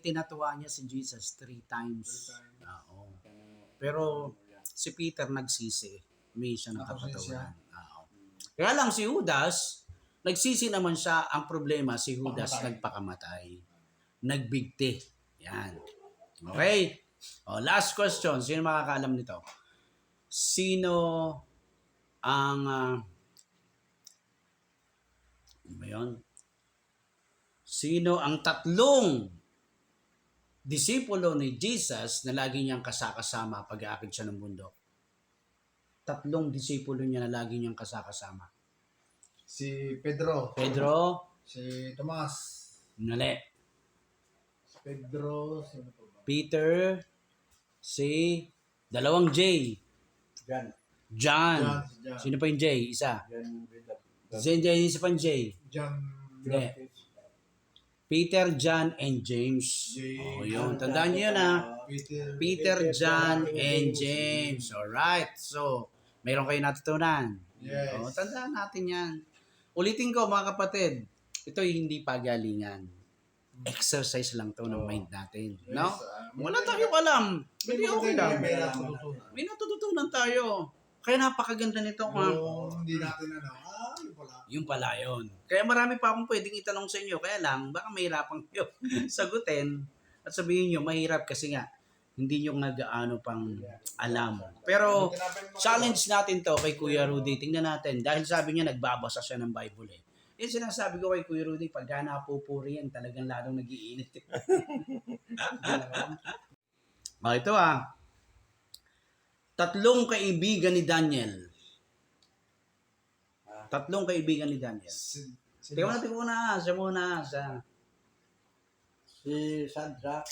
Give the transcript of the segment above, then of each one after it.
itinatuwa niya si Jesus 3 times. Oo. Pero si Peter nagsisi. Humingi siya ng kapatawaran. Oo. Kaya lang si Judas, nagsisi naman siya. Ang problema, si Judas nagpakamatay. Nagbigti. Yan. Okay? O, last question. Sino makakaalam nito? Sino ang... ano ba yun? Sino ang tatlong disipulo ni Jesus na lagi niyang kasakasama pag-aakit siya ng bundok? Tatlong disipulo niya na lagi niyang kasakasama. Si Pedro. Pedro, Si Tomas. Nale, Si Pedro. Sino po ba? Peter, si dalawang J. John. John. John. Sino pa yung J? Isa. John. Isa pa yung J. John. Hindi. Peter, John, and James. Oh, yun. Tandaan niyo yun, ha? Peter, John, and James. Alright. So, mayroon kayo natutunan. Yes. Oh, tandaan natin yan. Ulitin ko, mga kapatid. Ito hindi pagalingan. Exercise lang to ng mind natin. No? Wala tayong alam. Hindi okay lang. May natututunan tayo. Kaya napakaganda nito. Hindi natin yun pala. Yung pala yun. Kaya marami pa akong pwedeng itanong sa inyo. Kaya lang, baka mahirapan kayo sagutin. At sabihin nyo, mahirap kasi nga, hindi nyo nagaano pang alam. Pero, challenge natin to kay Kuya Rudy. Tingnan natin. Dahil sabi niya, nagbabasa siya ng Bible eh. Yung sinasabi ko kay Kuya Rudy, pagka napupuri yan, talagang lalong nag-iinit. Ito tatlong kaibigan ni Daniel. Tatlong kaibigan ni Daniel. Tingnan muna. Siya muna. Si Sandra,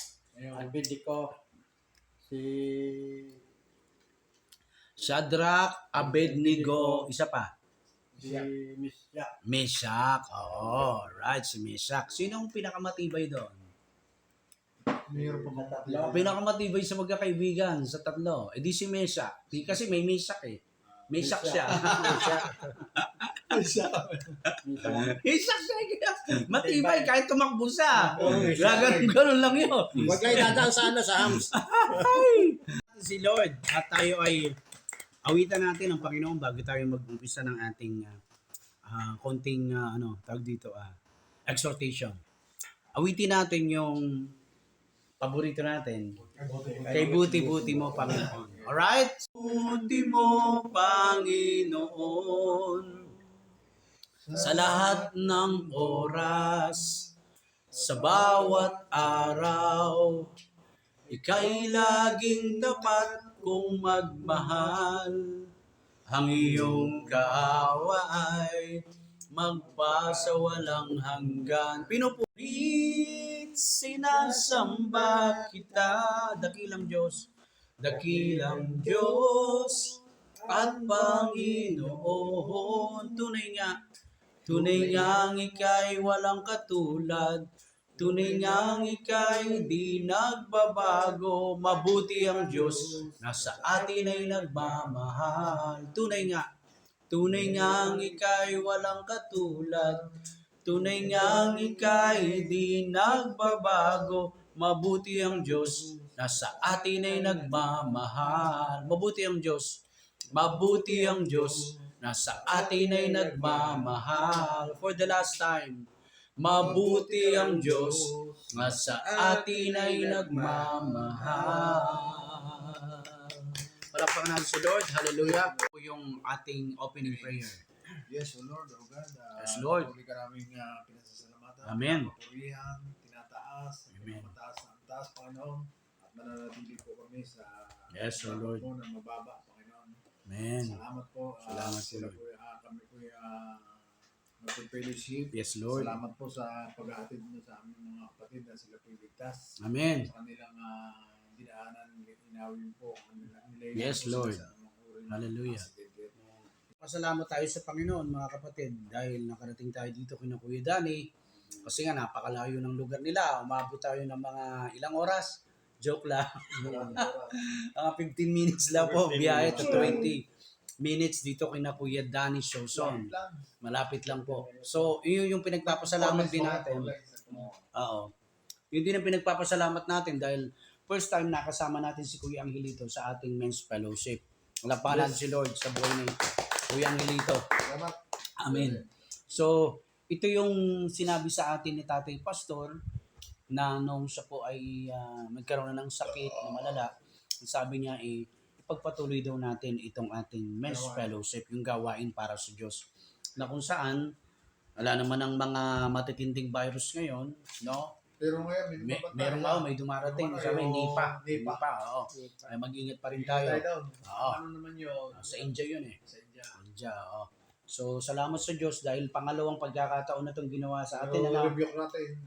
Abednego, si Shadrach, Abednego, isa pa. si Meshach. Meshach. Oo, right, si Meshach. Sino ang pinakamatibay doon? Mayroon pa Tatlo. Pinakamatibay sa magkakaibigan sa tatlo. Eh di si Meshach. Kasi may Meshach eh. Meshach siya. Meshach siya. Matibay kahit tumakbo siya. Ganun lang yun. Huwag kayo dadaan sa hams. Si Lord at tayo ay awitan natin ang Panginoon bago tayo mag-umpisa ng ating konting tawag dito exhortation. Awitin natin yung paborito natin. Kay buti-buti mo, Panginoon. Alright? Buti mo, Panginoon, sa lahat ng oras, sa bawat araw, ika'y laging tapat kung magmahal. Ang iyong kaawa ay magpasawalang hanggan. Pinupulit, sinasamba kita, dakilang Diyos at Panginoon. Tunay nga ika'y walang katulad. Tunay ngang ika'y di nagbabago, mabuti ang Diyos na sa atin ay nagmamahal. Tunay ngang ika'y walang katulad. Tunay ngang ika'y di nagbabago, mabuti ang Diyos na sa atin ay nagmamahal. Mabuti ang Diyos na sa atin ay nagmamahal. For the last time, mabuti ang Diyos na sa atin ay nagmamahal. Palakpakan natin si Lord. Hallelujah. Po yung ating opening prayer. Yes, O Lord, O God. Yes, Lord. Patuloy ka namin pinasasalamatan. Amen. Papurihan, tinataas. Amen. Mataas ang taas, Panginoon. At mananatili po kami sa Yes, O Lord. po na mababa, Panginoon. Amen. Salamat po. Salamat, sila Lord. po, kami po nagpipellowship. Yes, Lord. Salamat po sa paghahatid mo sa aming mga kapatid na sila po ligtas. Amen. Sa kanilang dinaanan, inawin po. Nilayan Yes, po sila Lord. sa anumang uri ng Hallelujah. aksidente. Pasalamat tayo sa Panginoon, mga kapatid, dahil nakarating tayo dito kina Kuya Danny. Kasi nga, napakalayo ng lugar nila. Umabot tayo ng mga ilang oras. Joke lang. Mga 15 minutes lang po. Biyahe to 20 minutes dito kina Kuya Danny Showson. Malapit lang po. So, yun yung pinagpapasalamat din natin. Oo. Yun din ang pinagpapasalamat natin dahil first time nakasama natin si Kuya Angelito sa ating men's fellowship. Lapanan si Lord sa buhay ni Kuya Angelito. Salamat. Amen. So, ito yung sinabi sa atin ni Tatay Pastor na nung siya po ay magkaroon na ng sakit na malala, sabi niya ipagpatuloy daw natin itong ating men's fellowship, yung gawain para sa Diyos. Na kung saan, wala naman ang mga matitinding virus ngayon, no? Pero ngayon, May dumarating. Sabi, Nipa. Oo. Ay, mag-ingat pa rin tayo. Oo. Ano naman yun? Sa India yun eh. Sa India. India, oo. So, salamat sa Diyos dahil pangalawang pagkakataon na itong ginawa sa atin. Ano? Rebuke natin.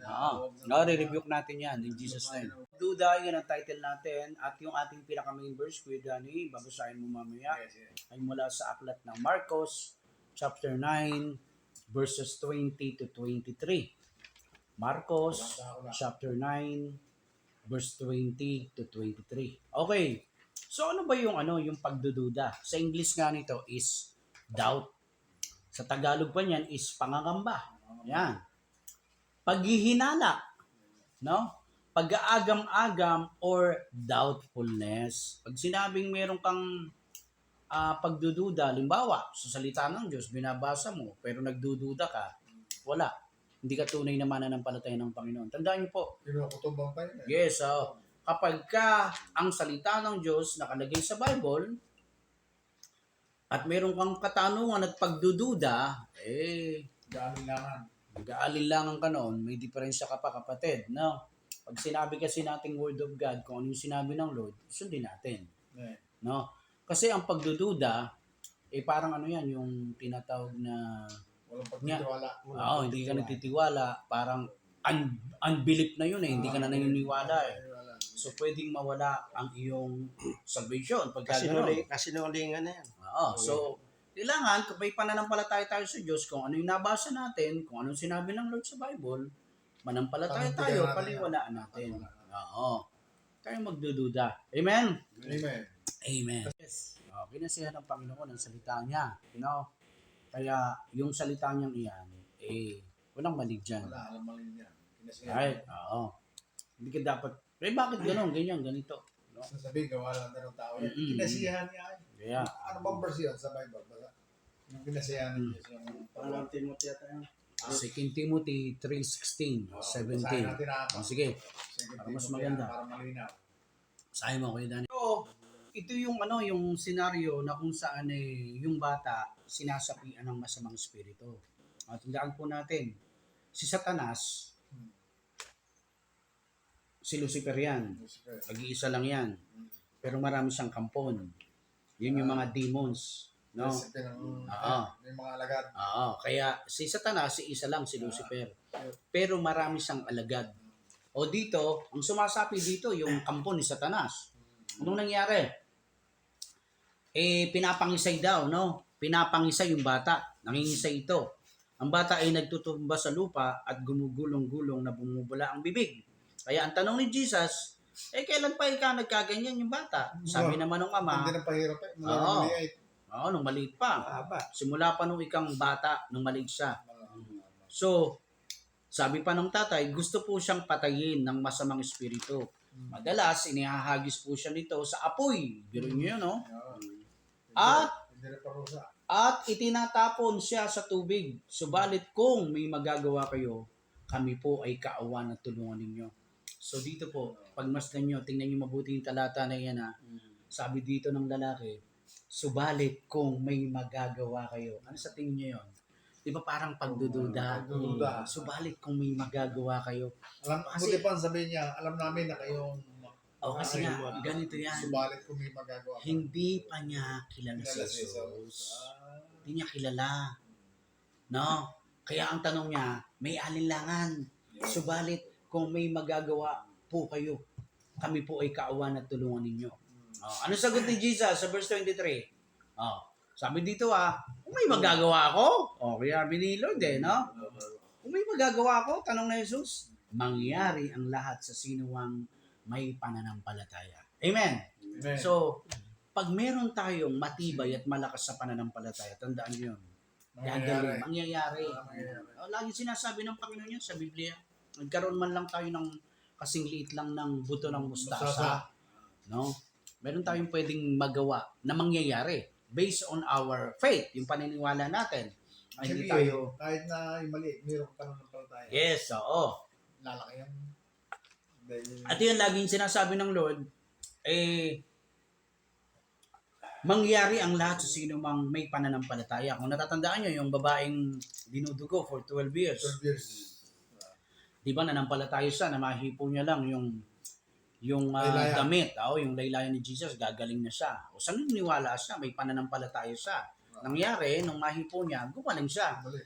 Re-rebuke natin yan in Jesus' name. Duda, yan ang title natin. At yung ating pinaka-main verse, Kuya Danny, babasahin mo mamaya, ay mula sa aklat ng Marcos, chapter 9, verses 20 to 23. Marcos, chapter 9, verse 20 to 23. Okay. So, ano ba yung pagdududa? Sa English nga nito is doubt. Sa Tagalog pa niyan is pangangamba. Yan. Paghihinala. No? Pag-aagam-agam or doubtfulness. Pag sinabing meron kang pagdududa, limbawa, sa salita ng Diyos, binabasa mo, pero nagdududa ka, wala. Hindi ka tunay na mananampalataya ng Panginoon. Tandaan niyo po. Pinakutubang pa yun. Yes, kapag ka ang salita ng Diyos nakalagay sa Bible, at meron kang katanungan at pagdududa, mag-aalinlangan ka noon, may diferensya ka pa kapatid, no? Pag sinabi kasi nating Word of God, kung ano yung sinabi ng Lord, sundin natin, no? Kasi ang pagdududa, parang yan, yung tinatawag na, walang pagtitiwala. hindi ka nagtitiwala, parang unbelief na yun hindi ka na naniniwala So, pwedeng mawala ang iyong salvation. Kasinungalingan na yan. So, kailangan, kung may pananampalataya tayo sa Diyos, kung ano yung nabasa natin, kung anong sinabi ng Lord sa Bible, manampalataya tayo, paliwalaan natin. Tayo magdududa. Amen? Amen. Yes. Pinasihan ng Panginoon ang salita niya. Kaya, yung salita niyang iyan, walang mali dyan. Wala, alam mali niya. Right? Hindi ka dapat, bakit gano'n, ganyan, ganito. No? Sasabihin, gawa lang na ng tao. Mm-mm. Kinasiyahan niya. Kaya, Ano bang verse yun sa Bible? Yung kinasiyahan niya yung Parang Timothy ata yan. 2 Timothy 3:16, 17. natin Sige, para mas maganda. Para malinaw. Sabi mo, Kuya Danny. So, ito yung yung senaryo na kung saan yung bata sinasapian ng masamang espiritu. At tandaan po natin, si Satanas, si Lucifer yan. Pag-iisa lang yan. Pero marami siyang kampon. Yun yung mga demons. No? May mga alagad. Kaya si Satanas, si isa lang, si Lucifer. Pero marami siyang alagad. O dito, ang sumasapi dito, yung kampon ni Satanas. Anong nangyari? Pinapangisay daw, no? Pinapangisay yung bata. Nangingisay ito. Ang bata ay nagtutumba sa lupa at gumugulong-gulong na bumubula ang bibig. Kaya ang tanong ni Jesus, kailan pa ikaw nagkaganyan yung bata? Sabi naman ng ama, Hindi na pahirap nung maliit pa. Simula pa nung ikang bata, nung maliit siya. So, sabi pa ng tatay, gusto po siyang patayin ng masamang espiritu. Madalas, inihahagis po siya nito sa apoy. Biro niyo yun, no? At itinatapon siya sa tubig. Subalit kung may magagawa kayo, kami po ay kaawan at tulungan ninyo. So dito po, pagmasdan nyo, tingnan nyo mabuti yung talata na yan Sabi dito ng lalaki, subalit kung may magagawa kayo. Ano sa tingin nyo yun? Di ba parang pagdududa? Subalit kung may magagawa kayo. Buti pa sabihin niya, alam namin na kayong kasi nga, ganito yan. subalit kung may magagawa kayo. Hindi pa niya kilala si Jesus. Hindi niya kilala. No? Kaya ang tanong niya, may alinlangan. Subalit, kung may magagawa po kayo, kami po ay kaawan at tulungan ninyo. Ano sagot ni Jesus sa verse 23? Sabi dito kung may magagawa ako, kaya ni Lord no? Kung may magagawa ako, tanong na Jesus, mangyari ang lahat sa sinuwang may pananampalataya. Amen? Amen. So, pag meron tayong matibay at malakas sa pananampalataya, tandaan niyo yun. Mangyayari. Lagi sinasabi ng Panginoon yan sa Biblia. Nagkaroon man lang tayo ng kasing liit lang ng buto ng Mustasa. mustasa, no? Meron tayong pwedeng magawa na mangyayari based on our faith, yung paniniwala natin. Ay, hindi tayo... Kahit na yung maliit, meron ka ng palataya. Yes, oo. Lalaki yan. Dahil, At yun, laging sinasabi ng Lord, mangyari ang lahat sa sino mang may pananampalataya. Kung natatandaan nyo, yung babaeng dinudugo for 12 years, 12 years. di ba nanampalataya siya na mahipo niya lang yung Laylayan. damit, yung laylayan ni Jesus, gagaling na siya. O saan niniwala siya? May pananampalataya siya. Nangyari, nung mahipo niya, gumaling siya. Balik.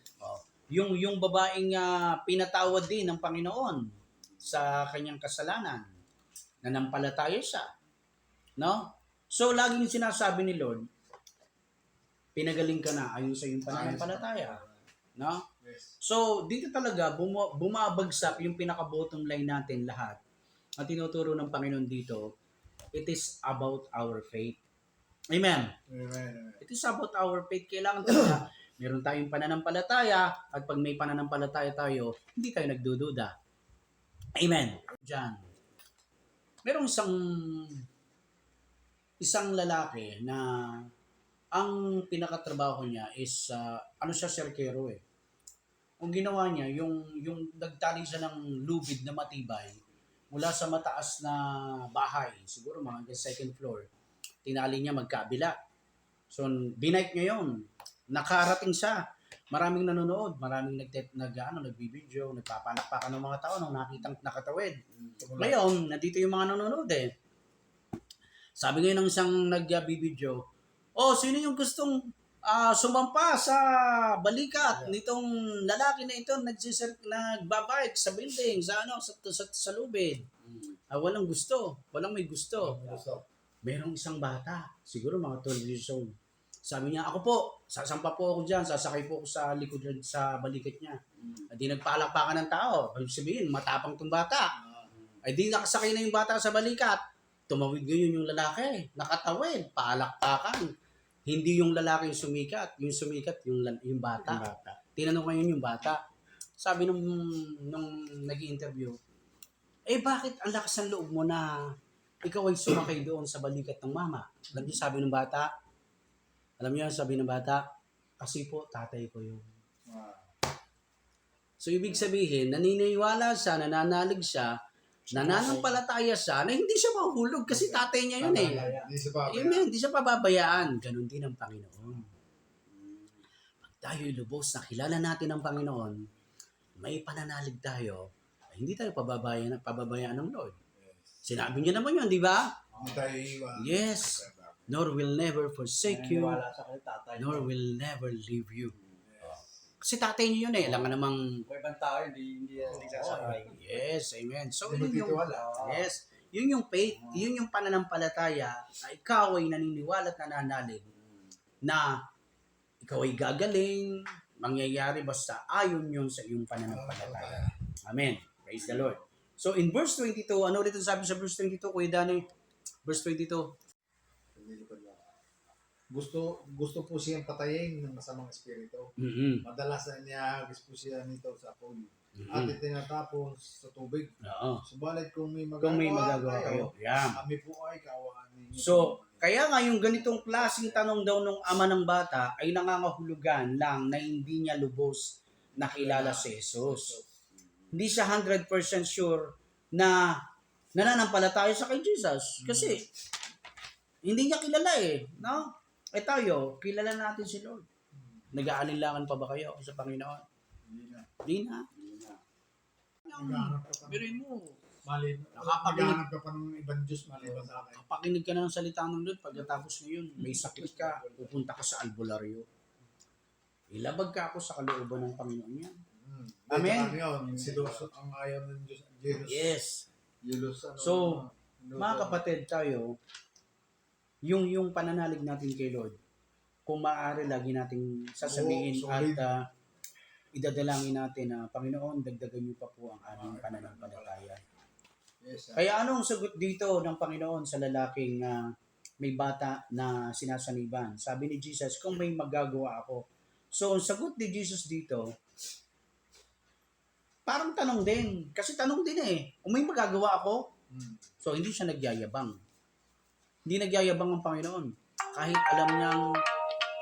Yung babaeng pinatawad din ng Panginoon sa kanyang kasalanan, nanampalataya siya. No? So, laging sinasabi ni Lord, pinagaling ka na ayon sa iyong pananampalataya. No? Yes. So, dito talaga bumabagsak yung pinaka-bottom line natin lahat. Ang tinuturo ng Panginoon dito, it is about our faith. Amen. Amen. It is about our faith. Kailangan talaga meron tayong pananampalataya at pag may pananampalataya tayo, hindi tayo nagdududa. Amen. Diyan. Merong isang lalaki na ang pinakatrabaho niya is siya, serkero eh. Ang ginawa niya, yung nagtali siya ng lubid na matibay mula sa mataas na bahay, siguro mga second floor, tinali niya magkabila. So, binike niya yun. Nakarating siya. Maraming nanonood, maraming nagbibideo, nagpapalakpakan ng mga tao nung nakitang nakatawid. Ngayon, nandito yung mga nanonood eh. Sabi ngayon ng isang nagbibideo, sino yung gustong sumampa sa balikat nitong lalaki na ito nagbabike sa building, sa lubid. Walang gusto, walang may gusto. Merong isang bata, siguro mga 12 years old. Sabi niya, ako po, sasampa po ako dyan, sasakay po ako sa likod sa balikat niya. Di nagpalakpakan ng tao. Ibig sabihin, matapang tong bata. Ay di nakasakay na yung bata sa balikat. Tumawid ngayon yung lalaki. Nakatawid, palakpakan. Hindi yung lalaki yung sumikat. Yung sumikat, yung bata. Tinanong ngayon yung bata. Sabi nung nag-i-interview, bakit ang lakas ng loob mo na ikaw ay sumakay doon sa balikat ng mama? Alam niyo sabi ng bata? Sabi ng bata, kasi po tatay ko yun. So ibig sabihin, naniniwala siya, nananalig siya, nananampalataya siya na hindi siya mahulog kasi tatay niya yun eh. Amen, hindi siya pababayaan. Ganon din ang Panginoon. Pag tayo'y lubos na kilala natin ang Panginoon, may pananalig tayo, hindi tayo pababayaan ng Lord. Sinabi niya naman yun, di ba? Hindi tayo iwan. Yes. Nor will never forsake you, Wala sa kanya tatay. nor will never leave you. Kasi tatay niyo yun eh. Alam nga namang... Kung ibang tao, hindi sasakay. Yes, amen. So, Hindi yun yung... magtitiwala. Yes. Yun yung faith, yun yung pananampalataya na ikaw ay naniniwala at nananalig na ikaw ay gagaling, mangyayari basta ayon yun sa iyong pananampalataya. Amen. Praise the Lord. So, in verse 22, ano ulit ang sabi sa verse 22, Kuya Danny? Verse 22. Gusto po siyang patayin ng masamang espiritu. Mm-hmm. Madalas na niyahagis po siya nito sa pool. At itinatapon sa tubig. Oo. Subalit kung may Kung may magagawa kayo. Yan. kami po ay kaawaan ninyo. So, kaya nga yung ganitong klaseng tanong daw ng ama ng bata ay nangangahulugan lang na hindi niya lubos nakilala si Jesus. Hindi siya 100% sure na nananampalataya sa kay Jesus. Kasi, hindi niya kilala eh. No? Tayo, kilala natin si Lord. Nag-aalinlangan pa ba kayo sa Panginoon? Hindi na. Naghahanap ka pa. Pero mo, Naghahanap ka pa ng ibang Diyos maliban sa akin. kapakinig ka na ng salita ng Lord, pagkatapos ngayon, may sakit ka, pupunta ka sa albularyo. Ilabag ka ako sa kalooban ng Panginoon yan. Amen. Si Diyos ang ayaw ng Diyos. Yes. Jesus, So, mga kapatid tayo, yung pananalig natin kay Lord, kung maaari lagi nating sasabihin solid. at idadalangin natin na, Panginoon, dagdagan niyo pa po ang aming pananampalataya. Yes, Kaya anong sagot dito ng Panginoon sa lalaking may bata na sinasaniban? Sabi ni Jesus, kung may magagawa ako. So, ang sagot ni Jesus dito, parang tanong din. Kasi tanong din eh. Kung may magagawa ako, Mm. so hindi siya nagyayabang. Hindi nagyayabang ang Panginoon. Kahit alam niyang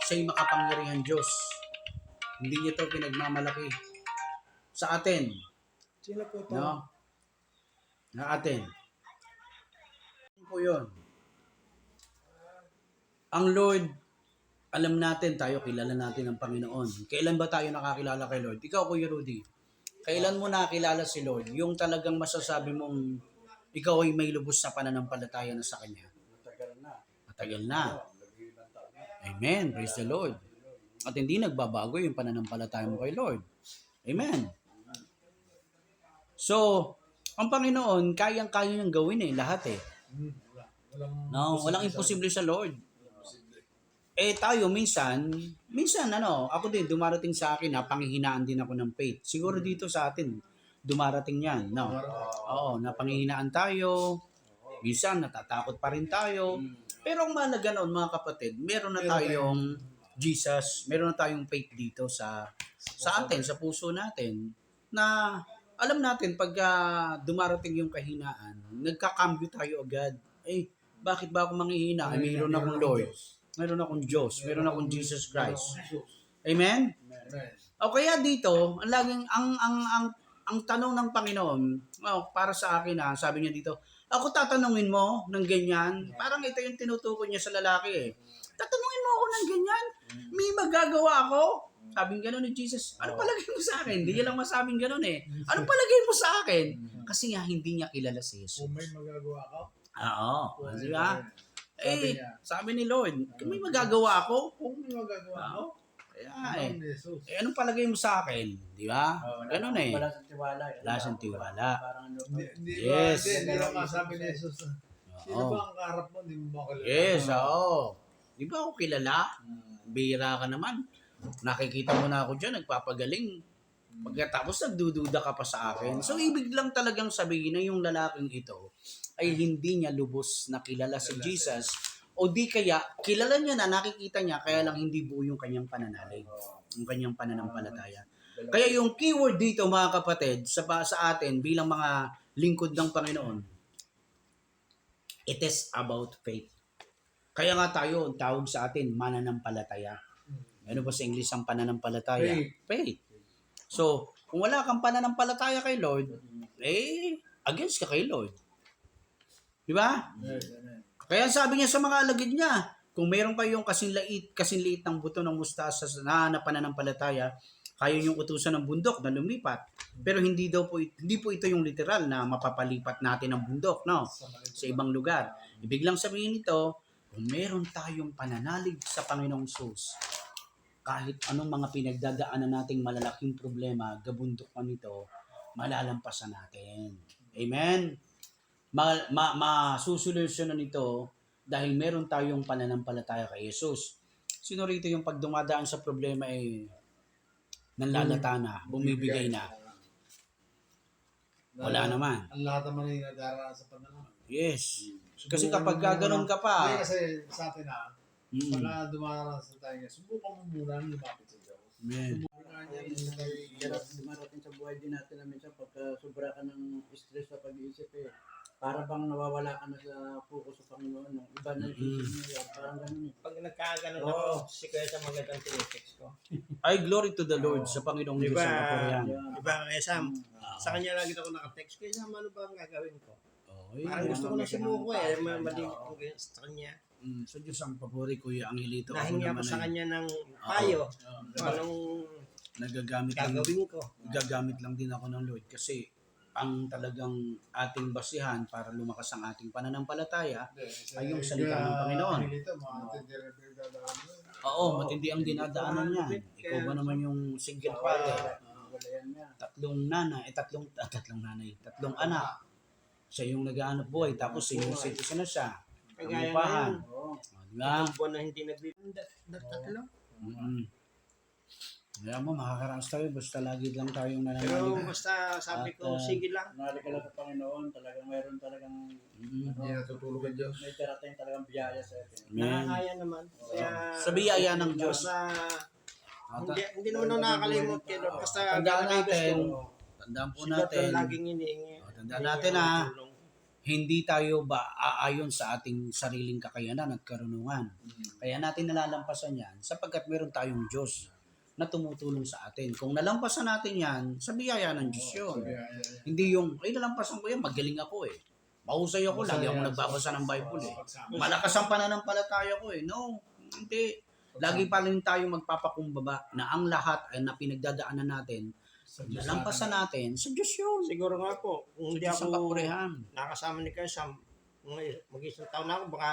siya'y makapangyarihan Diyos. Hindi niya ito pinagmamalaki. Sa atin, Sino po to? no? Na atin. Ano po yun? Ang Lord, alam natin tayo, kilala natin ang Panginoon. Kailan ba tayo nakakilala kay Lord? Ikaw, Kuya Rudy, kailan mo nakakilala si Lord? Yung talagang masasabi mong ikaw ay may lubos na pananampalataya na sa Kanya. Matagal na. Matagal na. Nag-ilang taon na. Amen. Praise the Lord. At hindi nagbabago yung pananampalataya mo kay Lord. Amen. So, ang Panginoon, kayang-kaya niyang gawin lahat eh. No, walang imposible sa Lord. Eh tayo minsan ako din dumarating sa akin na panghihinaan din ako ng faith. Siguro dito sa atin dumarating 'yan, no. Oo, napanghihinaan tayo. Minsan natatakot pa rin tayo. Pero ang mahalaga noon mga kapatid, meron na tayong Jesus, meron na tayong faith dito sa atin, sa puso natin na alam natin pag dumarating yung kahinaan, nagkakambyo tayo agad. Eh, bakit ba ako manghihina? Ay, meron akong Lord. Meron akong Diyos, meron akong Jesus Christ. Amen? O kaya dito, ang laging ang tanong ng Panginoon, para sa akin sabi niya dito, ako tatanungin mo ng ganyan, parang ito yung tinutukoy niya sa lalaki eh. Tatanungin mo ako ng ganyan, may magagawa ako. Sabing gano'n ni Jesus, ano palagay mo sa akin? Hindi niya lang masabing gano'n eh. Ano palagay mo sa akin? Kasi nga hindi niya kilala si Jesus. Kung may magagawa ka, Oo, di ba? Sabi Eh, niya. sabi ni Lord, kung may magagawa ako, kung may magagawa ka, kaya ang Jesus. anong palagay mo sa akin? Di ba? Ganun eh. Wala siyang tiwala. Wala siyang tiwala. Parang ano. Yes. Hindi lang masabi ni Jesus. Sino Oo. ba ang kaharap mo? Hindi mo makilala. Yes, oo. Di ba ako kilala? Bihira ka naman. Nakikita mo na ako dyan, nagpapagaling. Pagkatapos nagdududa ka pa sa akin. So, ibig lang talagang sabihin na yung lalaking ito ay hindi niya lubos na kilala si Jesus o di kaya kilala niya na, nakikita niya, kaya lang hindi buo yung kanyang pananalig, yung kanyang pananampalataya. Kaya yung keyword dito mga kapatid sa atin bilang mga lingkod ng Panginoon, it is about faith. Kaya nga tayo, ang tawag sa atin, mananampalataya. Ano ba sa English ang pananampalataya? Faith. So, kung wala kang pananampalataya kay Lord, against ka kay Lord. Di ba? Kaya sabi niya sa mga alagid niya, kung meron kayong kasing liit ng buto ng mustasa na pananampalataya, kaya niyong utusan ng bundok na lumipat. Pero hindi po ito yung literal na mapapalipat natin ang bundok, no? Sa ibang lugar. Ibig lang sabihin nito, kung meron tayong pananalig sa Panginoong Sus, kahit anong mga pinagdadaanan nating malalaking problema, gabundok man ito, malalampasan natin. Amen? Masusolusyonan ito dahil meron tayong pananampalataya kay Jesus. Sino rito yung pag dumadaan sa problema nanlalata na, bumibigay na? Wala naman. Ang lahat naman ay nadaraan sa panahon. Yes. Kasi kapag gano'n ka pa, Hindi kasi sa atin pagka dumaranas sa tayo, subukan mo muna lumapit sa Diyos. Amen. Dumarating sa buhay din natin na minsan pagka sobra ka ng stress sa pag-iisip para bang nawawala ka na sa focus sa Panginoon. No? Iba na yung isip mo yan. Parang ganun eh. Pag nagkaganon ako, si Kuya sa magandang tinetext ko. Ay, glory to the Lord sa Panginoong Diyos sa Kapurihan. Diba, Kuya Sam? Sa kanya lagi ako nakatext. Kuya Sam, ano ba ang gagawin ko? Parang gusto ko na sumuko maliit ko sa kanya. Sa Diyos ang papuri ko yung Angelito. Nahingi ako sa kanya ng payo. Anong Gagamit lang din ako ng Lord kasi ang talagang ating basihan para lumakas ang ating pananampalataya ay yung salita ng Panginoon. Oo, matindi ang dinadaanan niya. Ikaw ba naman yung single father? Tatlong anak. Siya yung nag-aanap buhay, tapos senior citizen na siya. kagaya Kamupahan. ngayon. Diba? Buwan na hindi tatlo. Kaya mo, makakaranas tayo, basta lagi lang tayong Pero nananalig. basta sabi ko, sige lang. Nali ka lang sa Panginoon, talagang mayroon talagang Hindi natutulog ang Diyos. may darating talagang biyaya sa atin. Amen. Nakakaya naman. Kaya, Sa biyaya ng Diyos. Basta, hindi naman ako nakakalimot kay Lord. Basta Tandaan natin, tandaan po Si God natin, ang laging iniingi. tandaan natin ha, hindi tayo ba aayon sa ating sariling kakayanan at karunungan. Kaya natin nalalampasan yan sapagkat meron tayong Diyos na tumutulong sa atin. Kung nalampasan natin yan, sa biyaya ng Diyos yun. Hindi yung, ay nalampasan ko yan, magaling ako eh. Mahusay ako, lagi ako nagbabasa ng Bible eh. Malakas ang pananampalataya ko eh. No, hindi. Lagi pa rin tayo magpapakumbaba na ang lahat ay na pinagdadaanan natin, nalampasan natin, sa Diyos yun. Siguro nga po, kung hindi Sa Diyos ang ako kapurihan. nakasama ni Kayo sa mag-isang taon na ako, baka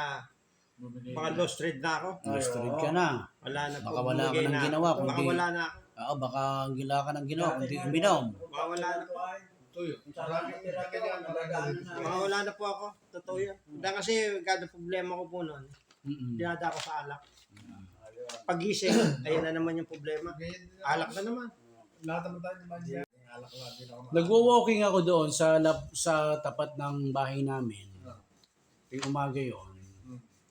lost trade na ako. Gusto ka na. Wala na po. Baka wala ka bumigay ng na ginawa, ako. Baka kundi- wala na ako. Baka gila ka ng ginawa, kundi uminom. Baka wala na po. Tuyo. Maraming ganyan, maraming dito. Baka wala na po ako. Totoo yan. Dahil kasi kada problema ko po noon, dinada ako sa alak. Pagising, ayun na naman yung problema. Ganyan din ako. Alak na naman. Lahat naman tayo naman yan. Alak lang din ako. Nagwo-walking ako doon sa tapat ng bahay namin. Yung umaga yun,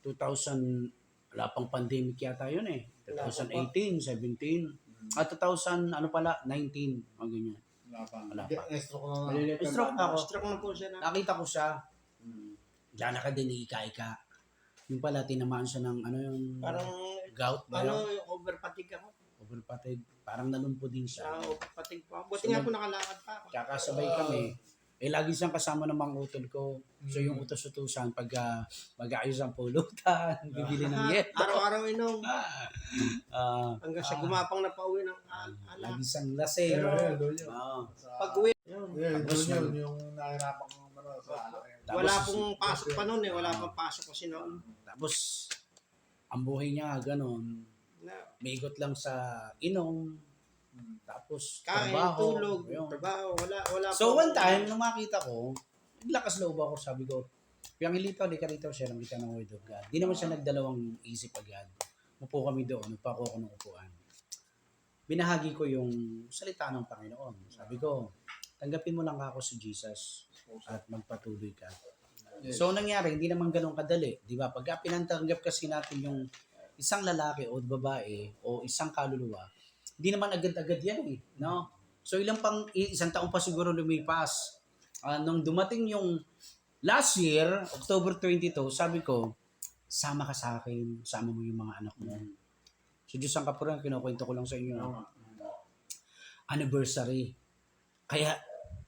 2000, wala pang pandemic yata yun eh. 2018, 17, at 2000, ano pala, 19, mga ganyan. Wala pa. Extra ko na. Stroke ako. Stroke na po siya na. Nakita ko siya. Diyan ka din, ika-ika. Yung pala, tinamaan siya ng, ano yung, Parang, gout ba ano, yun? yung overfatigue ako. Overpatig. Parang nalumpo din siya. Sa overfatigue po ako. Buti nga po nakalakad pa ako. Kakasabay kami. Eh, lagi siyang kasama ng mga utol ko. So, yung utos-utusan, pag mag-aayos ang pulutan, bibili ng yet. Araw-araw inom. Ah, Hanggang sa gumapang na pauwi ng alak. lagi siyang lasing. Pero yun, doon yun. Oo. Pag uwi, Yun, doon yun. Yung nahirapan ko sa alak. Tapos- wala pong pasok pa noon eh. Wala pang pasok kasi noon. Tapos, ang buhay niya, ganon. Na, May ikot lang sa inom. Tapos, kain, trabaho. tulog, Ayun. trabaho, wala So, po. one time, nung makita ko, naglakas loob ako, sabi ko, yung ilitaw, di ka rito siya, nang kita ng word of God. Di naman siya nagdalawang isip agad. Upo kami doon, nagpako ako ng upuan. Binahagi ko yung salita ng Panginoon. Sabi ko, tanggapin mo lang ako si Jesus at magpatuloy ka. So, nangyari, hindi naman ganun kadali. Di ba? Pagka pinantanggap kasi natin yung isang lalaki o babae o isang kaluluwa, hindi naman agad-agad yan eh. No? So, isang taon pa siguro lumipas. Nung dumating yung last year, October 22, sabi ko, sama ka sa akin, sama mo yung mga anak mo. So, Diyos ang kapurihan, kinukwento ko lang sa inyo. Anniversary. Kaya,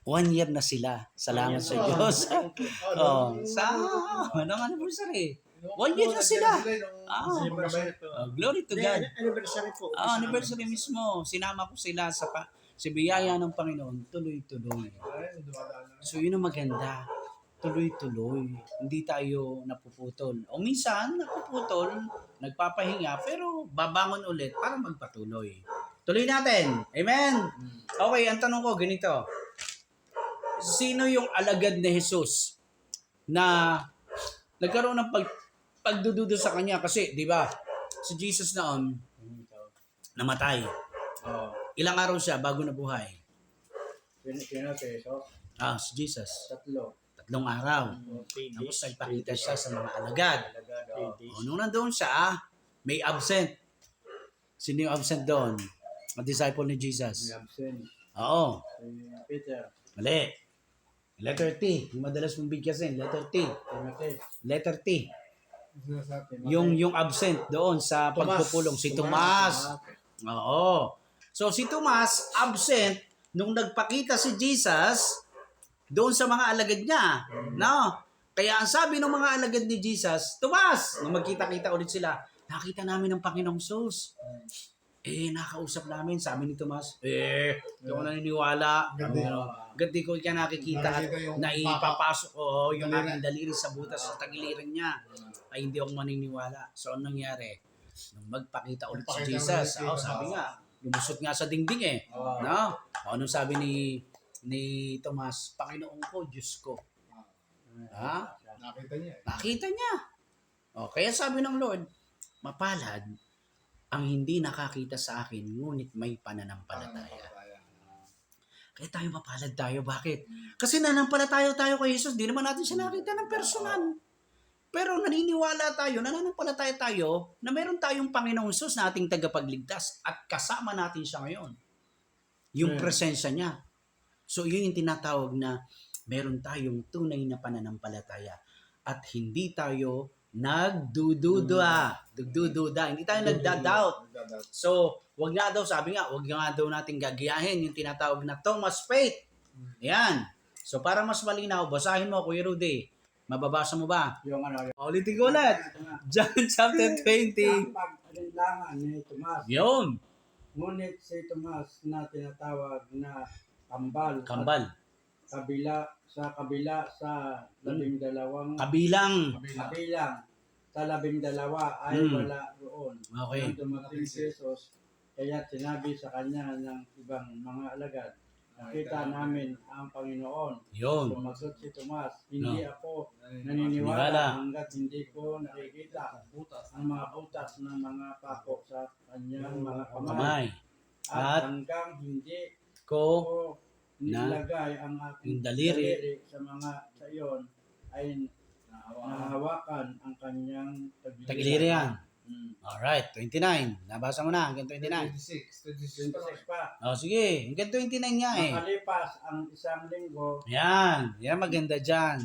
1 year na sila. Salamat sa Diyos. Anong anniversary? 1 year na sila. Anniversary po. Glory to God. Anniversary po. Anniversary mismo. Sinama ko sila sa biyaya ng Panginoon. Tuloy-tuloy. So, yun ang maganda. Tuloy-tuloy. Hindi tayo napuputol. O minsan, napuputol, nagpapahinga, pero babangon ulit para magpatuloy. Tuloy natin. Amen? Okay, ang tanong ko, ganito. Sino yung alagad ni Jesus na nagkaroon ng pagdududo sa kanya? Kasi, di ba, si Jesus noon, namatay. Ilang araw siya bago nabuhay? Sino peso? Si Jesus. 3. 3 araw. Tapos nagpakita siya sa mga alagad. Nung nandoon siya, may absent. Sino yung absent doon? Ang disciple ni Jesus. Absent. Oo. Si Peter. Mali. Letter T. Yung madalas mong bigkasin. Letter T. Timothy. Letter T. Yung absent doon sa pagpupulong. Si Tomas. Oo. So si Tomas, absent nung nagpakita si Jesus doon sa mga alagad niya. No? Kaya ang sabi ng mga alagad ni Jesus, Tomas, nung magkita-kita ulit sila, nakita namin ang Panginoong Jesus. Nakausap namin, sabi ni Tomas, hindi ako naniniwala. Gandi ko ka nakikita at naipapasok ko yung aking daliri sa butas sa tagiliran niya. Ay hindi ako maniniwala. So anong nangyari? Nung magpakita ulit si Jesus, sabi nga, lumusot nga sa dingding eh. No? Anong sabi ni Tomas? Panginoon ko, Diyos ko. Ha? Nakita niya eh. Nakita niya. Kaya sabi ng Lord, mapalad ang hindi nakakita sa akin, ngunit may pananampalataya. Kaya tayo mapalad tayo. Bakit? Kasi nanampalataya tayo kay Jesus. Di naman natin siya nakita ng personal. Pero naniniwala tayo, nananampalataya tayo na meron tayong Panginoong Jesus na ating tagapagligtas at kasama natin siya ngayon. Yung presensya niya. So yun yung tinatawag na meron tayong tunay na pananampalataya at hindi tayo nagdududa. Hindi tayo nagda-doubt. So, wag nga daw, sabi nga, wag nga daw natin gagayahin yung tinatawag na Thomas faith. Yan. So, para mas malinaw, basahin mo, Kuya Rudy. Mababasa mo ba? Yung Ulitin ko ulit. John chapter 20. ang pag-alinlangan ni Tomas. Yun. Ngunit si Tomas na tinatawag na kambal. Kambal. Kabila sa 12 Kabilang. kabilang sa 12 ay wala roon. Okay. Nang dumating si Jesus, kaya sinabi sa kanya ng ibang mga alagad, nakita namin ang Panginoon. Yun. Sumagot si Tomas, hindi No. ako Naniniwala. naniniwala hanggat hindi ko nakikita ang mga butas ng mga pako sa kanyang mga kamay. Kamay. At At hanggang hindi ko ko nilagay ang yung aking daliri sa mga sa iyon ay nahawakan ang kanyang tagiliri yan. Mm. Alright, 29. Nabasa mo na hanggang 29. 26 pa. Oh, sige. Hanggang 29 nga eh. Makalipas ang isang linggo, Yan. Yan maganda dyan.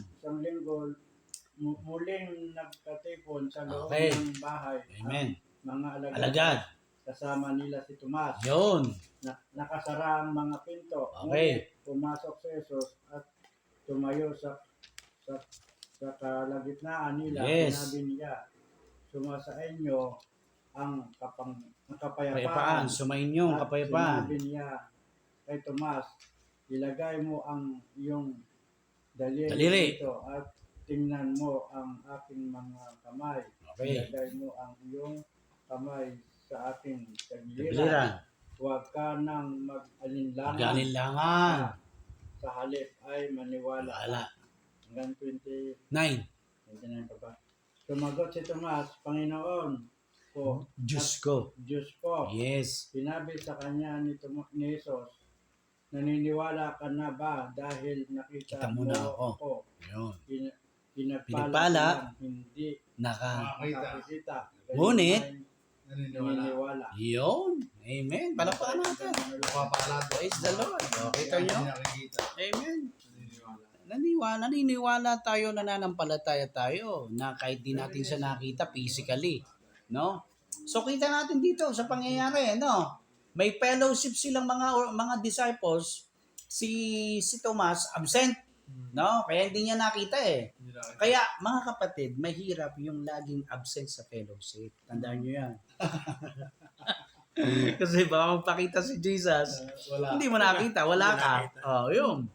muling nagkatipon sa loob Okay. ng bahay Amen. ang mga alagad. Alagad. Kasama nila si Tomas. Yun. Nakasara ang mga pinto. Okay. Ngunit pumasok si Jesus at tumayo sa kalagitnaan nila. Yes. Sinabi niya, sumasa inyo ang kapayapaan. Kapayapaan. Sumayin yung At kapayapaan. Sinabi niya kay Tomas, ilagay mo ang iyong daliri Daliri. dito at tingnan mo ang aking mga kamay. Okay. Ilagay mo ang iyong kamay sa aking tagiliran. Tagiliran. Huwag ka nang mag-alinlangan. Mag-alinlangan. Sa halip ay maniwala. Wala. Hanggang 29 9. pa ba? Sumagot si Tomas, Panginoon ko, Diyos ko. Diyos ko. Yes. Sinabi sa kanya ni Jesus, naniniwala ka na ba dahil nakita Kita mo mo na ako. ako? Yun. Pinagpala Pinagpala. silang hindi Makakita. makakita. Ngunit, Naniniwala. naniniwala. yun. Amen. Palakpakan natin. Napapalad. Praise the Lord. O, kita nyo? Nakikita. Amen. Naniniwala. Naniniwala tayo, nananampalataya tayo na kahit di natin siya nakita physically, no? So kita natin dito sa pangyayari, no? May fellowship silang mga disciples, si Thomas absent, no? Kaya hindi niya nakita eh. Hindi nakikita. Kaya mga kapatid, mahirap yung laging absent sa fellowship. Tandaan niyo 'yan. Kasi baka magpakita si Jesus, Wala. hindi mo nakita, wala ka. Oh, yun.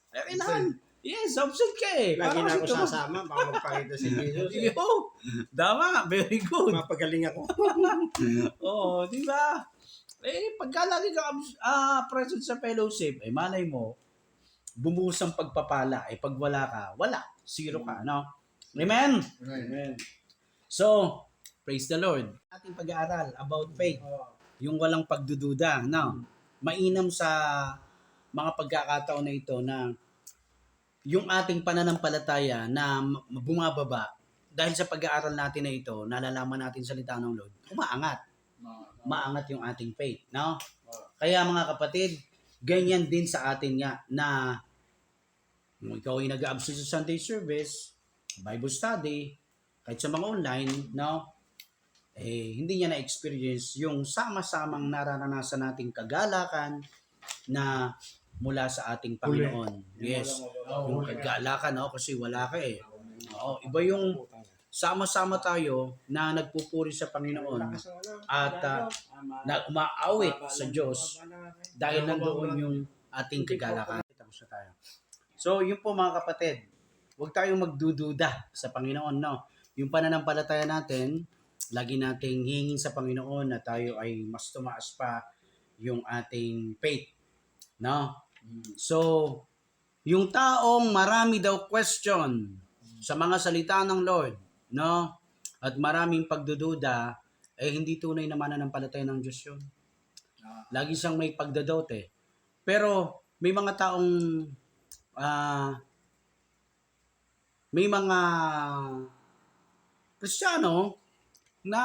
Kaya kailangan, yes, absent ka eh. Lagi Para na kasi ako Thomas- sasama, baka magpakita si Jesus. Yo, tama, very good. Mapagaling ako. Oo, di ba? Eh, pagka lagi ka present sa fellowship, eh, malay mo, bumuhos ang pagpapala. Eh, pag wala ka, wala. Zero ka, no? Amen? Amen. So, praise the Lord. Ating pag-aaral about faith, Oh, yung walang pagdududa, no? Mainam sa mga pagkakataon na ito na yung ating pananampalataya na bumababa dahil sa pag-aaral natin na ito, nalalaman natin salita ng Lord, umaangat. Maangat yung ating faith, no? Kaya mga kapatid, ganyan din sa atin nga na kung ikaw ay nag-absent sa Sunday service, Bible study, kahit sa mga online, no? Eh, hindi niya na-experience yung sama-samang nararanasan nating kagalakan na mula sa ating Panginoon. Yes. Yung kagalakan, no? Kasi wala ka eh. Oo, iba yung sama-sama tayo na nagpupuri sa Panginoon at na umaawit sa Diyos dahil nandoon yung ating kagalakan. Tapos na tayo. So, yun po mga kapatid, huwag tayong magdududa sa Panginoon, no? Yung pananampalataya natin, lagi nating hingin sa Panginoon na tayo ay mas tumaas pa yung ating faith, no? So, yung taong marami daw question sa mga salita ng Lord, no? At maraming pagdududa, eh hindi tunay na mananampalataya ng Diyos yun. Lagi siyang may pagdadoubt eh. Pero may mga taong may mga Kristiyano na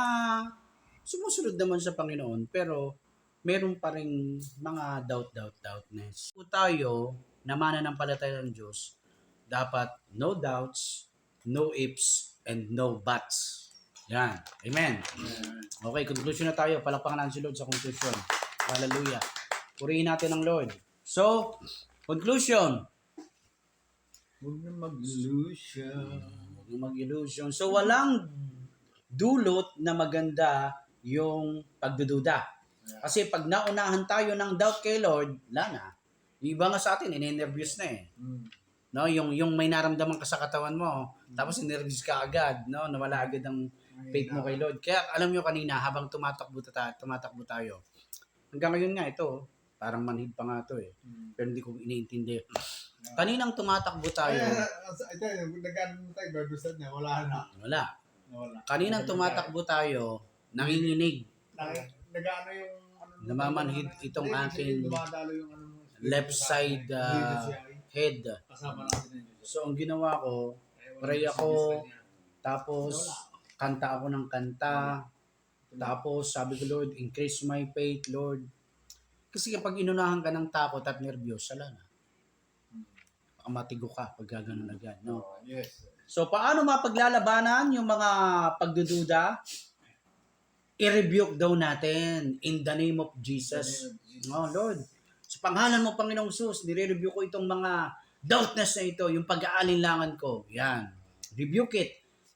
sumusunod naman sa Panginoon pero meron pa rin mga doubtness. Kung tayo na mananampalataya ng Diyos, dapat no doubts, no ifs, and no buts. Yan. Amen. Okay, conclusion na tayo. Palakpakan natin si Lord sa conclusion. Hallelujah. Purihin natin ang Lord. So, conclusion. Huwag na mag-illusion. Huwag yung mag-illusion. So, walang dulot na maganda yung pagdududa. Kasi pag naunahan tayo ng doubt kay Lord, wala na. Yung iba nga sa atin, in-nervous na eh. No, yung may naramdaman ka sa katawan mo, tapos in-nervous ka agad, no, nawala agad ang faith mo kay Lord. Kaya alam nyo kanina, habang tumatakbo tayo, hanggang ngayon nga ito, parang manhid pa nga ito eh. Pero hindi ko iniintindi. Kaninang tumatakbo tayo, Ito, nag-ano tayo, bagusan niya, wala na. wala. Wala. Kaninang tumatakbo tayo, nanginginig. Nag-ano yung... Namamanhid itong aking dumadalo yung ano, left side head. kasama natin yun. So, ang ginawa ko, pray ako, tapos kanta ako ng kanta, tapos sabi ko, Lord, increase my faith, Lord. Kasi kapag inunahan ka ng takot at nervyos, sala na. Matigo ka pag gano'n agad, no? Yes. So, paano mapaglalabanan yung mga pagdududa? I-rebuke daw natin in the name of Jesus. Oh, Lord, sa pangalan mo, Panginoong Sus, nire-review ko itong mga doubtness na ito, yung pag-aalinlangan ko. Yan. Rebuke it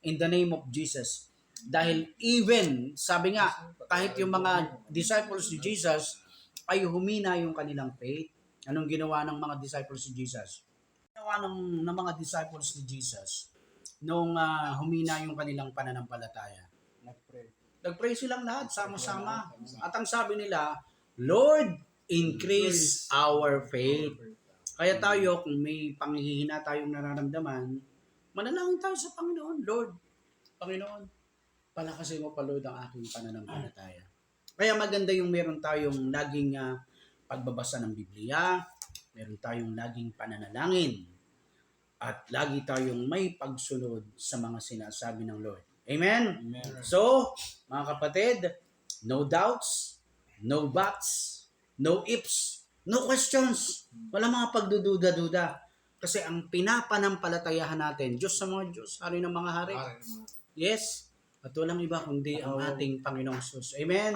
in the name of Jesus. Dahil even, sabi nga, kahit yung mga disciples ni Jesus ay humina yung kanilang faith. Anong ginawa ng mga disciples ni Jesus? Ginawa ng mga disciples ni Jesus nung humina yung kanilang pananampalataya. Nag-pray silang lahat, sama-sama. At ang sabi nila, Lord, increase our faith. Kaya tayo, kung may panghihina tayong nararamdaman, manalangin tayo sa Panginoon. Lord, Panginoon, palakasin mo pa, Lord, ang aking pananampalataya. Kaya maganda yung meron tayong laging pagbabasa ng Biblia, meron tayong laging pananalangin, at lagi tayong may pagsunod sa mga sinasabi ng Lord. Amen? So, mga kapatid, no doubts, no buts, no ifs, no questions. Wala mga pagdududa-duda. Kasi ang pinapanampalatayahan natin, Diyos sa mga Diyos, hari ng mga hari. Yes. At walang iba kundi ang ating Panginoong Sus. Amen?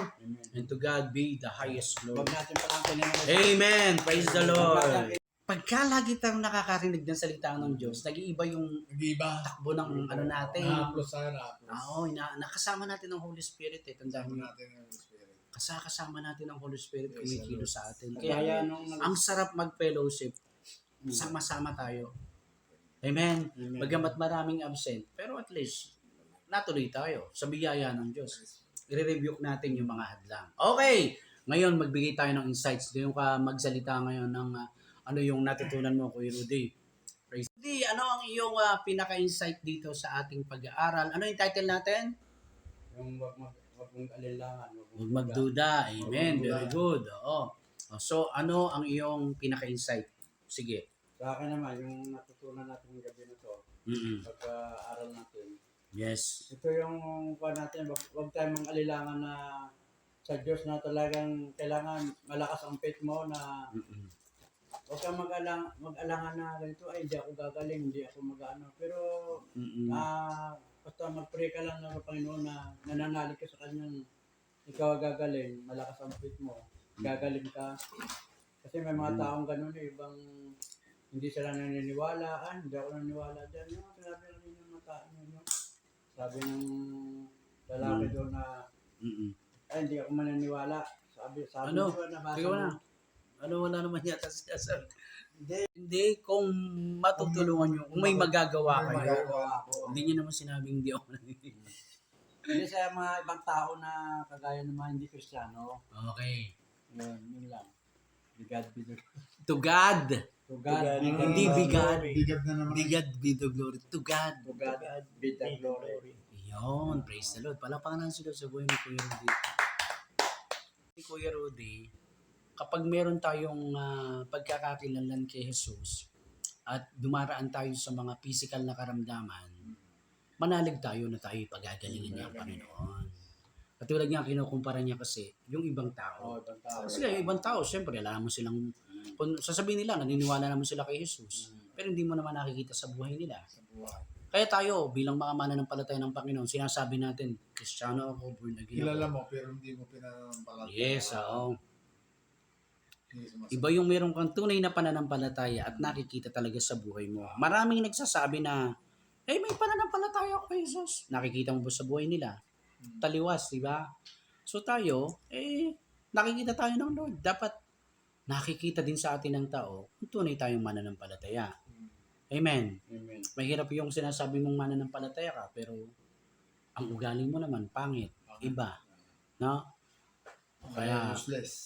And to God be the highest glory. Huwag natin palangkin yung Amen. Praise the Lord. Pagka lagi tayong nakakarinig ng salita ng Diyos, nag-iiba yung Nag-iba. takbo ng ano natin. Na-upload tayo, na-upload. Oo, nakasama natin ang Holy Spirit. Tandaan Kasama mo, natin yung spirit. kasama natin ang Holy Spirit kumikilo sa atin. Kaya Kaya nung ang sarap mag-fellowship. Sama-sama tayo. Amen. Bagamat maraming absent, pero at least natuloy tayo sa biyaya ng Diyos. I-review natin yung mga hadlang. Okay, ngayon magbigay tayo ng insights. Doon ka magsalita ngayon ng ano yung natutunan mo, Kuya Rudy. Praise. Rudy, ano ang iyong pinaka-insight dito sa ating pag-aaral? Ano yung title natin? Yung wag mong alilangan. Huwag magduda. Amen. Very good. Oo. So, ano ang iyong pinaka-insight? Sige. Sa akin naman, yung natutunan natin ng gabi na to, pagka-aral natin, Yes. ito yung kuha natin, wag tayong mag-alilangan na sa Diyos na talagang kailangan malakas ang faith mo na huwag kang mag-alangan na ganito, ay hindi ako gagaling, hindi ako mag-ano. Pero basta mag-pray ka lang ng Panginoon na nananalig ka sa Kanyang ikaw gagaling, malakas ang faith mo, gagaling ka. Kasi may mga taong ganun ibang hindi sila naniniwala, hindi ako naniniwala dyan. Yung sinabi lang yung mga tao nyo. Sabi ng lalaki doon na, ay hindi ako maniniwala. Sabi Ano? ko nabasa Ikaw na. Ano, wala naman yata siya, sir. Hindi, kung matutulungan nyo, kung may magagawa kayo, hindi nyo naman sinabing hindi ako naniniwala. Hindi sa mga ibang tao na kagaya ng mga hindi Kristiyano. Okay. Yun lang. The God be the To God. To God be the Hindi be God. Bigab na naman. To God be the glory. To God. To God be the glory. Yun, praise the Lord. Palapakan sila sa buhay ni Kuya Rudy. Ni Kuya Rudy, kapag meron tayong pagkakakilanlan kay Jesus at dumaraan tayo sa mga physical na karamdaman, manalig tayo na tayo pagagalingin niya ang Panginoon. Katulad nga, kinukumpara niya kasi yung ibang tao. Oh, ibang tao. Kasi yung ibang tao, syempre, alam mo silang Kung sasabihin nila, naniniwala naman sila kay Jesus. Pero hindi mo naman nakikita sa buhay nila. Sa buhay. Kaya tayo, bilang mga mananampalataya ng Panginoon, sinasabi natin, Kristiyano ako, born again Kilala ako. mo pero hindi mo pinanampalataya. Yes, oo. Hindi sumasagot. Iba yung meron kang tunay na pananampalataya at nakikita talaga sa buhay mo. Maraming nagsasabi na, may pananampalataya ako kay Jesus. Nakikita mo ba sa buhay nila? Taliwas, di ba? So tayo, nakikita tayo ng Lord. Dapat nakikita din sa atin ng tao kung tunay tayong mananampalataya. Amen. Amen. Mahirap yung sinasabi mong mananampalataya ka, pero ang ugali mo naman, pangit, iba. No? Kaya,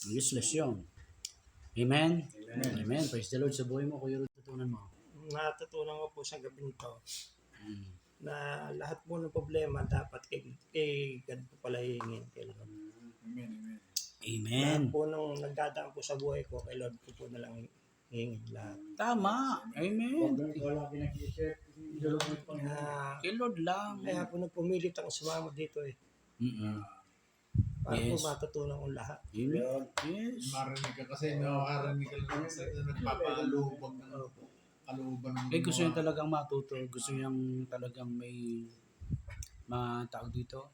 useless yun. Amen? Amen. Praise the Lord. Sa buhay mo, Kuya Rod, tutunan mo. Natutunan ko po sa gabi nito Mm. na lahat po ng problema dapat kay God po pala hihingin kay Lord. Amen, amen. Amen. Lahat po nung nagdadaan po sa buhay ko, kay Lord po na lang hihingin lahat. Tama. Amen. Wala pinag-isip. Idulong mo Kaya, Kay Lord lang. kaya po nagpumilit ako sumama dito Mm-mm. para po Yes. matutunan ko lahat. Amen. Yes. Marinig ka kasi, nakakarinig ka lang sa nagpapalubog ng kalooban ng Gusto niya talagang matuto. Gusto niyang talagang may matawag dito.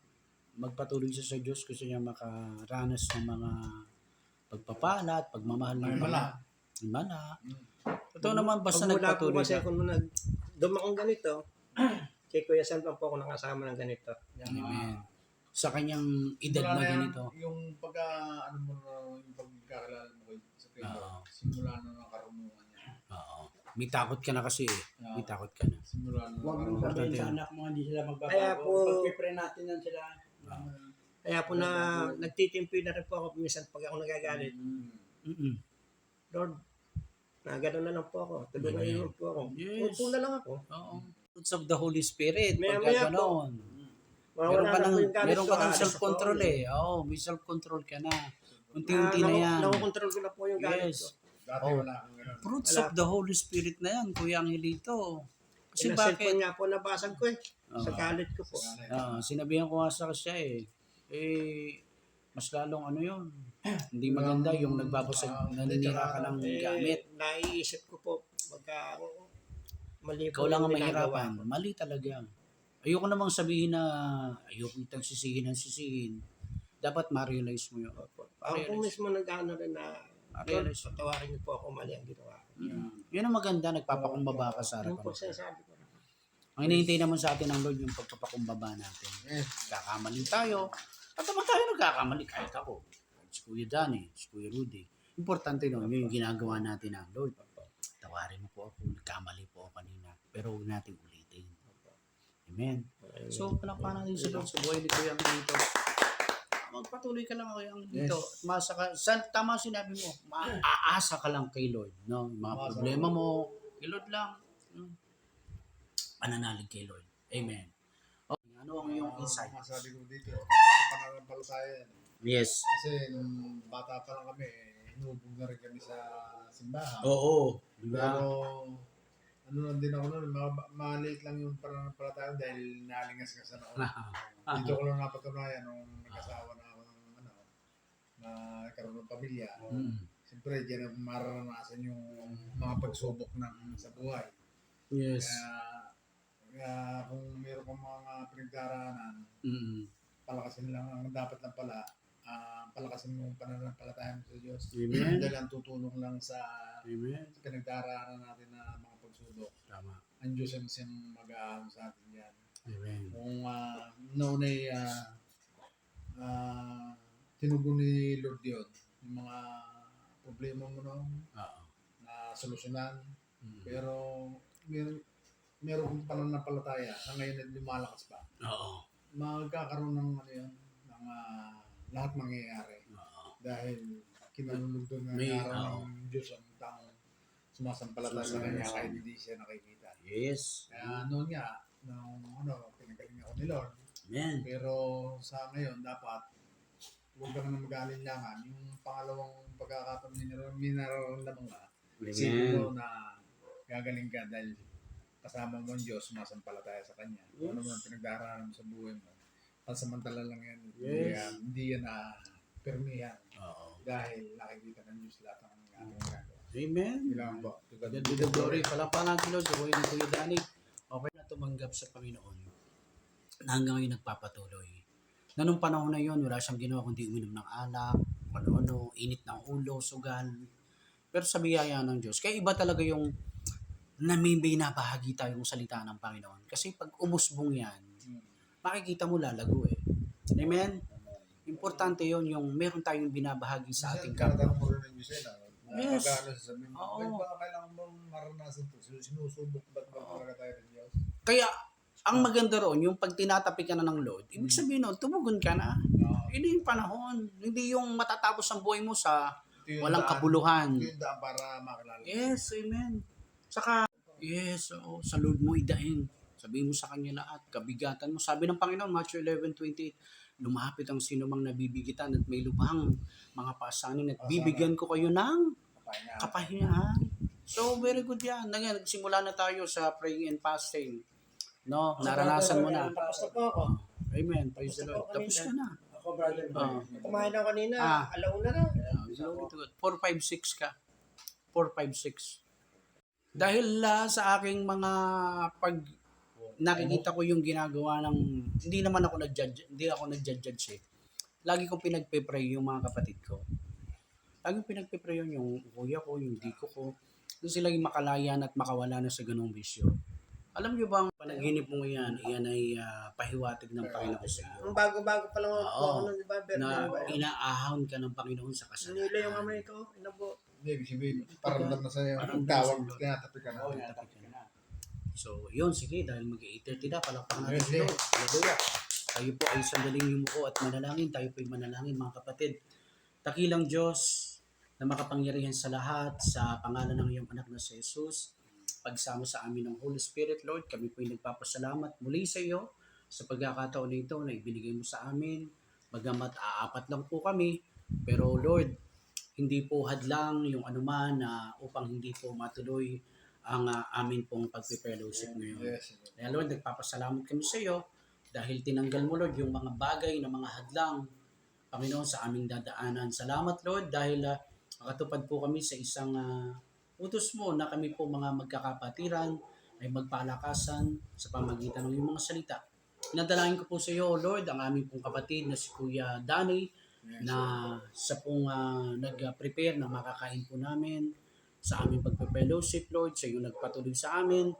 Magpatuloy siya sa Diyos. Gusto niya makaranas ng mga pagpapala at pagmamahal ng May mala. Mala. Totoo naman, basta Pag wala po nagpatuloy kasi ka. kung dumakong ganito, kay Kuya Sam lang po ako nakasama ng ganito. Amen. Sa kanyang edad na ganito. Yung ano mo na, yung pagkakilala mo sa Pedro, Oo. simula na ng karunungan niya. Oo. May takot ka na kasi eh. Oo. May takot ka na. Simula na ng Huwag mong karunungan. sabihin sa anak mo, hindi sila magbabago. Kaya po- Pag-pray natin yan sila. Kaya po na nagtitimpi na rin po ako minsan pag ako nagagalit. Mm-mm. Lord, na gano'n na lang po ako. Tulungan Amen. niyo lang po ako. Yes. Upo na lang ako. Oo. Fruits of the Holy Spirit. Maya-maya Pagka ganon. Mawala na po yung galit Meron ko. ka ng Alis self-control ako. eh. Oo, may self-control ka na. Unti-unti na yan. Nakukontrol ko na po yung galit ko. Yes. Dati Oh. wala akong ganun. Fruits Wala of the Holy Spirit na yan, Kuya Angelito. Kasi Kasi bakit? cellphone nga po nabasag ko eh. Sa Oo. galit ko po. Sinabihan ko nga sa siya eh. Mas lalong ano yun. Hindi maganda yung nagbabasag, naninira ka ng gamit. Naiisip ko po, pagka mali po Ikaw lang ang yung ginagawa mahirapan. ko. Mali talaga. Ayoko namang sabihin na ayoko itang sisihin ng sisihin. Dapat ma-realize mo yun. Ako po mismo nag-ano rin na, Lord, Realize. patawarin niyo po ako, mali ang ginawa ko. Yun ang maganda, nagpapakumbaba ka sa Yun po harapan. sinasabi ko. Ang hinihintay naman sa atin ng Lord yung pagpapakumbaba natin. Yes. Kakamali tayo. At naman tayo nagkakamali kahit ako. Si Kuya Danny, si Kuya Rudy. Importante nun, yun yung ginagawa natin ng Lord. Tawarin mo po ako, nagkamali po ako kanina. Pero huwag natin ulitin. Amen. So, palakpakan natin sa Lord sa buhay ni Kuya dito. Magpatuloy ka lang Kuya dito. Masa ka, tama sinabi mo, aasa ka lang kay Lord. No? Yung mga problema mo, kay Lord lang. No? Pananalig kay Lord. Amen. Okay, ano ang iyong insight? Masabi ko dito, sa pananampalataya yan. Yes. Kasi nung bata pa lang kami, inubog na rin kami sa simbahan. Oo. Pero ano lang din ako nun, maliit lang yung pananampalataya dahil nalingas-gasan ako. Dito ko lang napatunayan nung nag-asawa na ako ng na nagkaroon ng pamilya. Siyempre, dyan ang mararanasan yung mga pagsubok ng sa buhay. Yes. Kaya kung meron kang mga pinagdaraanan, palakasin lang, ang dapat lang pala, palakasin mo yung pananampalataya mo sa Diyos. Amen. Dahil ang tutulong lang sa Amen. pinagdaraanan natin na mga pagsubok. Tama. Ang Diyos ang siyang mag-aahon sa atin yan. Amen. Kung naunay tinugon ni Lord yun, yung mga problema mo noon Oo. na solusyonan. Pero meron kong pananampalataya na ngayon na lumalakas pa. Oo. Magkakaroon ng ano yan, ng lahat mangyayari. Oo. Dahil kinalulugtong ng May, araw ng Diyos ang taong sumasampalataya sa Kanya kahit hindi siya nakikita. Yes. Kaya noon nga, pinagaling ako ni Lord. Amen. Pero sa ngayon, dapat huwag ka na mag-alinlangan. Yung pangalawang pagkakataon minararamdaman ka, isipin mo na gagaling ka dahil kasama mo ang Diyos, sumasampalataya sa Kanya. Kung ano man pinagdaraanan mo sa buhay mo, pansamantala lang yan. Hindi yan na permihan Oo. dahil nakikita ng Diyos lahat ng ating ginagawa. Amen. Kailangan ba? God be the glory. Palapalan natin, Lord, sa buhay ni Kuya Danny. Okay na tumanggap sa Panginoon na hanggang ngayon nagpapatuloy. Na nung panahon na yun, wala siyang ginawa kundi uminom ng alak, ano-ano, init ng ulo, sugal. Pero sa biyaya ng Diyos, kaya iba talaga yung binabahagi tayo yung salita ng Panginoon. Kasi pag umusbong yan, makikita mo lalago eh. Amen? Importante yon yung meron tayong binabahagi sa ating kapwa. Kailangan mo rin yung Gisela. Yes. Sabihin mo, Oo. ba kailangan mong maranasan ito? Sinusubok ba't ba talaga tayo ng Diyos? Kaya, ang maganda roon, yung pag tinatapi ka na ng load, ibig sabihin nun, tumugon ka na. Hindi yung panahon. Hindi yung matatapos ang buhay mo sa Ito yung walang daan. kapuluhan. Ito yung daan para makilala. Yes, amen. Saka, yes, oo, sa Lord mo idaing. Sabihin mo sa Kanya lahat, kabigatan mo. Sabi ng Panginoon, Matthew 11:28, lumapit ang sinumang nabibigitan at may lubhang mga pasanin at bibigyan ko kayo ng kapahingahan. So, very good yan. Nagsimula na tayo sa praying and fasting. No, naranasan mo na. Tapos na po ako. Amen. Praise the Lord. Tapos ka na. Ako, brother. Kumain ako kanina. Ah. Alauna na. Glory to God. 4-5-6 ka. 4-5-6. Dahil sa aking mga pag nakikita ko yung ginagawa ng hindi naman ako nagjudge eh. Lagi kong pinagpe-pray yung mga kapatid ko. Lagi kong pinagpe-pray yung kuya ko, yung diko ko. Doon sila yung makalayan at makawala na sa ganung bisyo. Alam niyo bang panaginip mo yan ay pahiwatig ng Panginoon sa iyo. Ang bago-bago pa lang ako Oo. ako nun, di ba? Na inaahon ka ng Panginoon sa kasalanan. Nila yung amay ko. Inabo. Hindi, ibig sabihin, paramdam na sa'yo. Ang tawag, tinatapi ka na. Oo, natapos ka na. So, yun, sige, dahil mag-8:30 na, palakpakan natin Yes, si Lord. Hallelujah. Tayo po ay sandaling yumuko at manalangin. Tayo po ay manalangin, mga kapatid. Takilang Diyos na makapangyarihan sa lahat, sa pangalan ng iyong anak na si Jesus, pagsama sa amin ng Holy Spirit, Lord, kami po ay nagpapasalamat muli sa iyo sa pagkakataon nito na ibinigay mo sa amin. Bagamat aapat lang po kami, pero Lord, hindi po hadlang yung anuman na upang hindi po matuloy ang amin pong pagpe-fellowship ngayon. Yes. Kaya Lord, nagpapasalamat kami sa iyo dahil tinanggal mo, Lord, yung mga bagay na mga hadlang, Panginoon, sa aming dadaanan. Salamat, Lord, dahil nakatupad po kami sa isang utos mo na kami po mga magkakapatiran ay magpalakasan sa pamagitan ng iyong mga salita. Inadalangin ko po sa iyo, Lord, ang aming pong kapatid na si Kuya Danny, na sa pong nag-prepare na makakain po namin sa aming pagpe-fellowship, Lord, sa iyo nagpatuloy sa amin.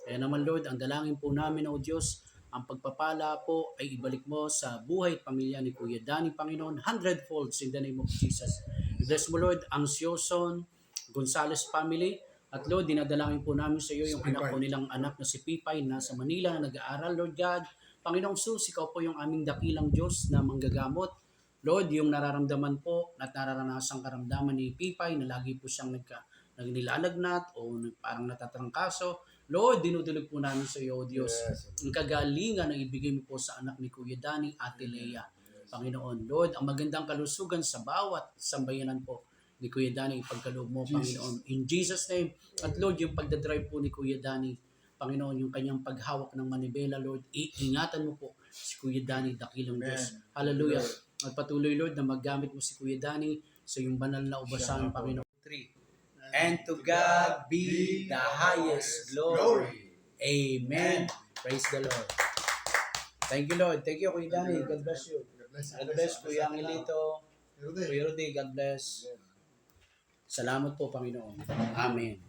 Kaya naman, Lord, ang dalangin po namin, O Diyos, ang pagpapala po ay ibalik mo sa buhay at pamilya ni Kuya Danny, Panginoon, 100-fold in the name of Jesus. Bless mo, Lord, ang Sioson Gonzales family. At Lord, dinadalangin po namin sa iyo yung anak po nilang anak na si Pipay na sa Manila na nag-aaral, Lord God. Panginoong Sus, ikaw po yung aming dakilang Diyos na manggagamot. Lord, yung nararamdaman po at nararanasang karamdaman ni Pipay na lagi po siyang nagnilalagnat o parang natatrangkaso. Lord, dinudulog po namin sa iyo, O Diyos, ang kagalingan na ibigay mo po sa anak ni Kuya Danny, Ate Lea. Panginoon, Lord, ang magandang kalusugan sa bawat sambayanan po ni Kuya Danny, ipagkaloob mo, Panginoon. In Jesus' name. At Lord, yung pagdadrive po ni Kuya Danny, Panginoon, yung kanyang paghawak ng manibela, Lord, iingatan mo po si Kuya Danny, dakilang Diyos. Hallelujah. At patuloy, Lord, na maggamit mo si Kuya Danny sa iyong banal na ubasan, Panginoon. 3. And to God be the highest glory. Amen. Praise the Lord. Thank you, Lord. Thank you, Kuya Danny. God bless you. God bless, Kuya Angelito. Kuya Rudy, God bless. Salamat po, Panginoon. Amen.